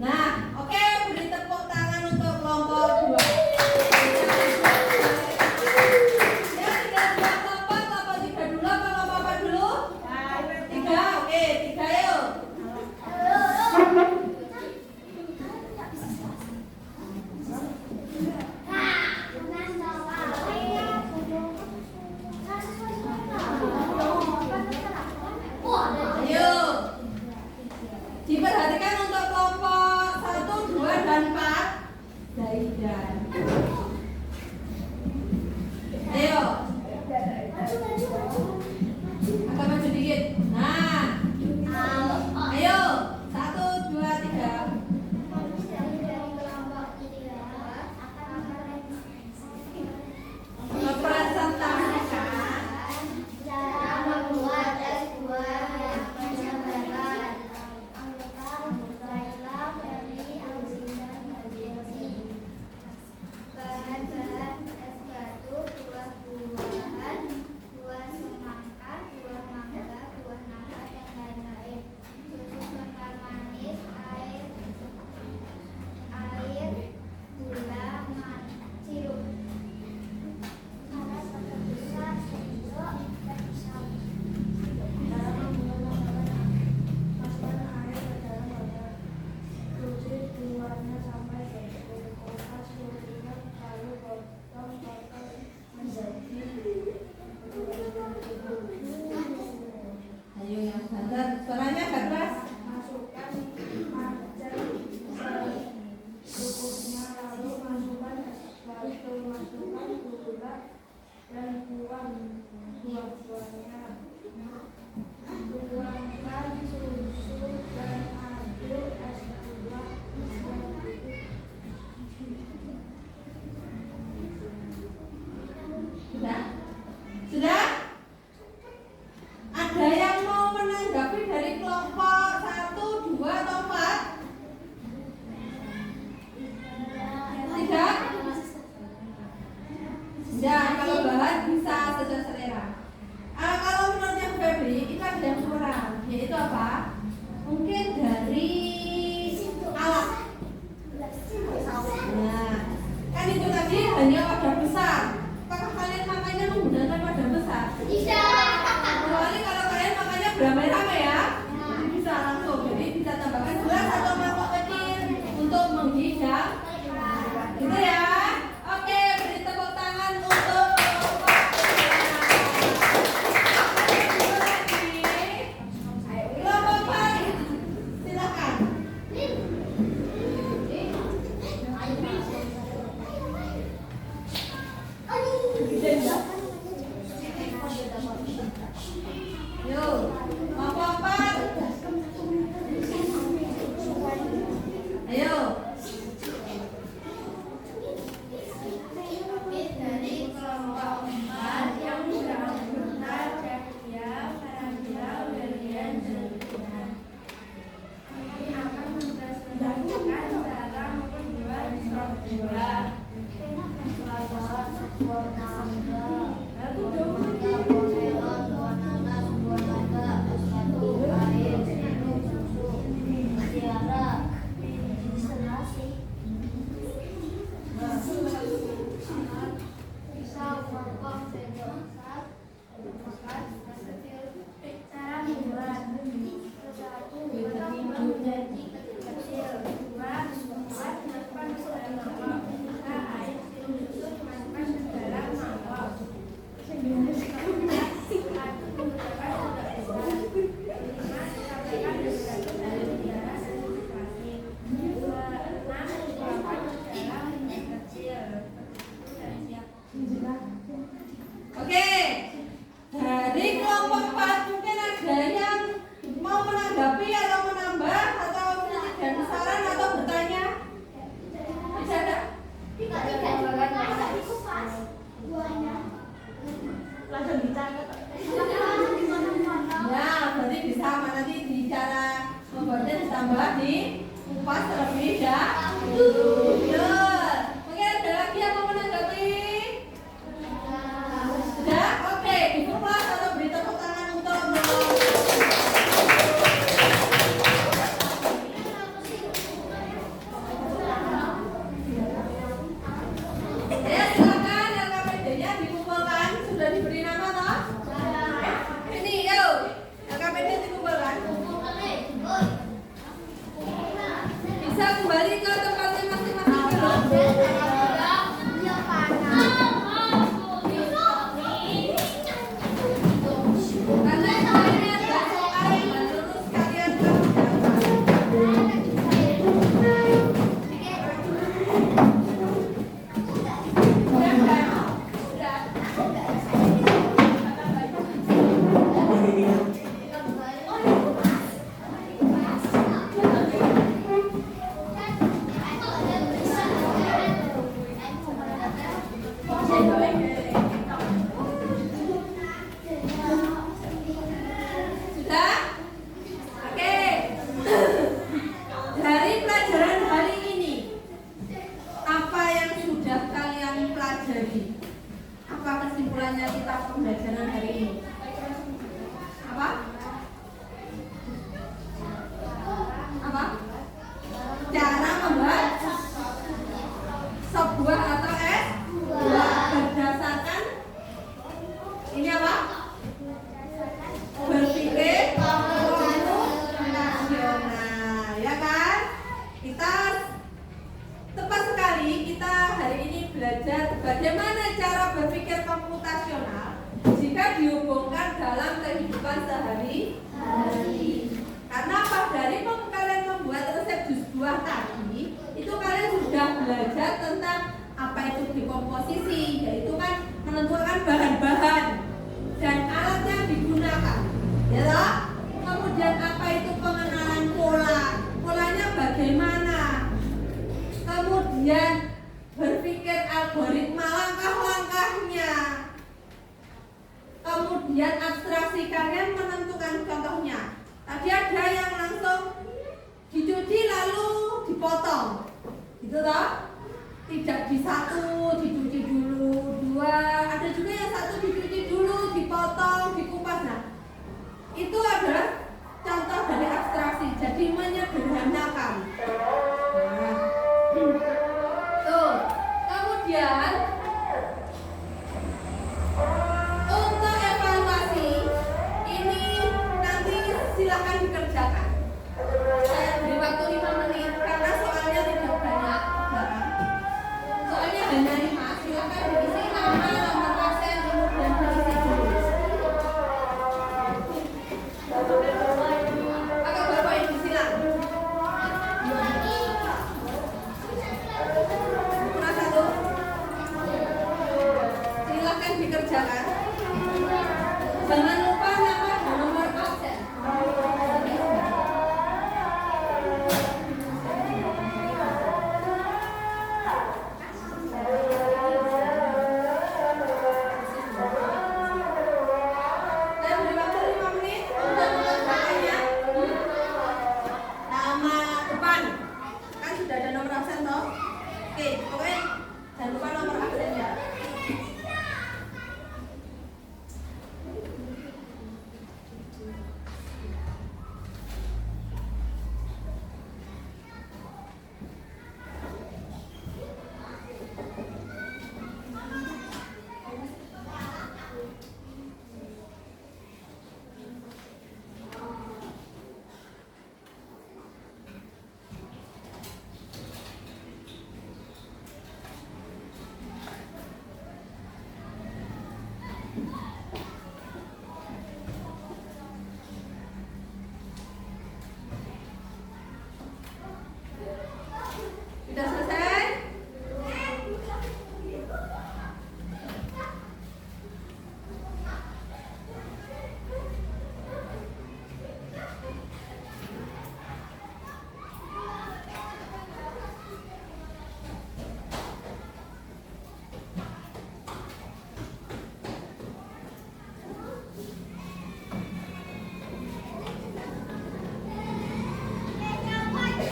Nah, oke, beri tepuk tangan untuk kelompok 2. Ya, tinggal 2 kelompok 3 dulu apa kelompok 4 dulu? 3, oke, 3 yuk. Ayo. Diperhatikan untuk kelompok menemukan cara membuat software. Cara membuat sesuatu menjadi kecil. Dua, membuat masukkan ke dalam mangkok. Tiga, air susu dimasukkan ke dalam mangkok. Satu, mengerjakan sudah besar. Lima, sampaikan dari udara sirkulasi. Dua, enam, dituangkan ke dalam minyak kecil. Oke, dari kelompok 4 mungkin ada yang mau menanggapi atau menambah atau memberikan saran atau bertanya? Bisa ada? Langsung dicatat. Ya, berarti bisa nanti di cara membuatnya ditambah di kupas terlebih dahulu. Oke, ada lagi yang mau menanggapi? Sudah? Oke, dikupas atau beri tepuk tangan untuk ya, silakan LKPD-nya dikumpulkan. Sudah diberi nama toh? Ini, yuk. LKPD dikumpulkan. Bisa kembali ke tempatnya masing-masing dulu. Karena ini ada soal yang lurus kalian sudah? Oke. Dari pelajaran hari ini, apa yang sudah kalian pelajari? Apa kesimpulannya kita pembelajaran hari ini? Apa? Apa? Cara membuat sebuah atau berdasarkan ini apa? Berpikir komputasional, ya kan? Kita tepat sekali, kita hari ini belajar bagaimana cara berpikir komputasional jika dihubungkan dalam kehidupan sehari-hari. Karena apa? Dari kalian membuat resep jus buah tadi, itu kalian sudah belajar tentang apa itu dekomposisi, yaitu kan menentukan bahan-bahan dan alat yang digunakan, ya toh? Kemudian apa itu pengenalan pola, polanya bagaimana? Kemudian berpikir algoritma langkah-langkahnya. Kemudian abstraksi kalian menentukan contohnya. Tadi ada yang langsung dicuci lalu dipotong, gitu toh? Tidak di satu dicuci dulu, dua, ada juga yang satu dicuci dulu, dipotong, dikupas. Nah, itu adalah contoh dari abstraksi, jadi menyederhanakan. Nah, tuh. Kemudian untuk evaluasi ini nanti silakan dikerjakan. Saya beri waktu 5 menit karena soalnya tidak banyak. Soalnya hanya 5, silakan diisi nama, nomor absen, kemudian diisi dulu. Pakai bapak ibu silang. Kurang 1. Silakan dikerjakan. Jangan lupa nama dan nomor absen. Saya beri waktu 5 menit untuk mengerjakannya. Nama depan. Sudah selesai?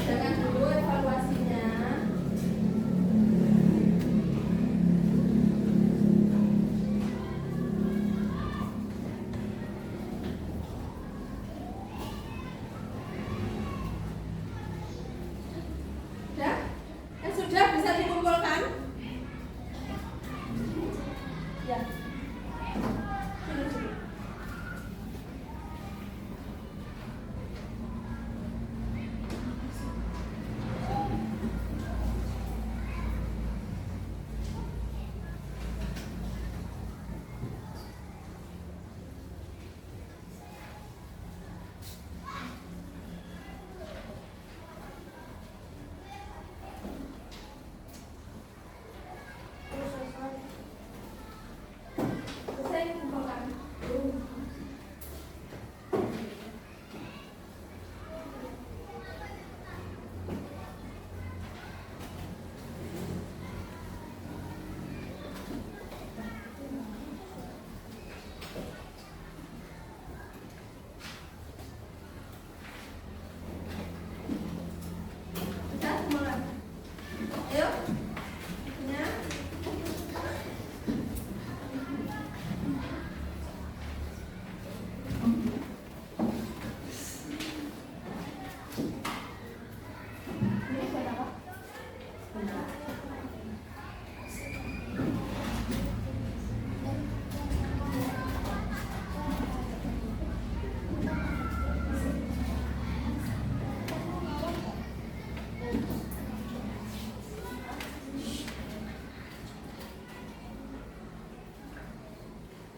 Jangan dulu evaluasinya. Sudah? Sudah bisa dikumpulkan? Ya. Sini. Selesai kumpulkan. Sudah semuanya? Ayo. Ya. Ini buat apa?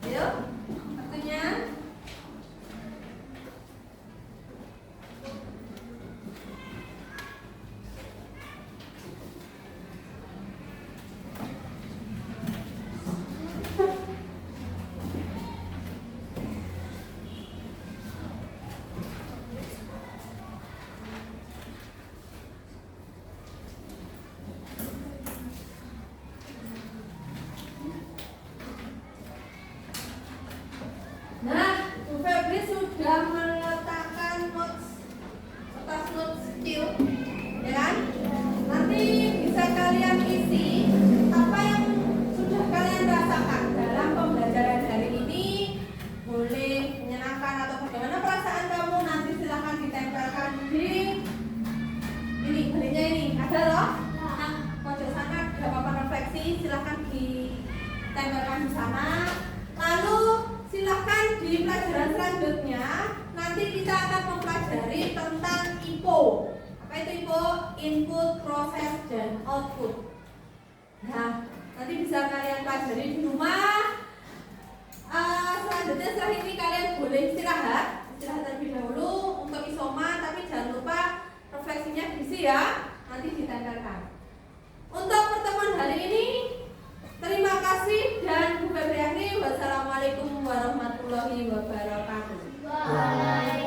Ayo, waktunya. Nah, Bu Febri sudah meletakkan notes kertas notes kecil, ya kan? Nanti bisa kalian isi apa yang sudah kalian rasakan dalam pembelajaran hari ini. Boleh menyenangkan atau bagaimana perasaan kamu, nanti silahkan ditempelkan di ini, belinya ini ada loh. Nah, pojok sana ada papan refleksi, silahkan ditempelkan di sana. Lalu silahkan di pelajaran selanjutnya nanti kita akan mempelajari tentang IPO. Apa itu IPO? Input, Process, dan Output. Nah, nanti bisa kalian pelajari di rumah. Selanjutnya setelah ini kalian boleh istirahat terlebih dahulu untuk isoma, tapi jangan lupa refleksinya diisi ya, nanti ditempelkan. Untuk pertemuan hari ini, terima kasih dan Bu Febri akhiri. Wassalamualaikum warahmatullahi wabarakatuh. Waalaikumsalam.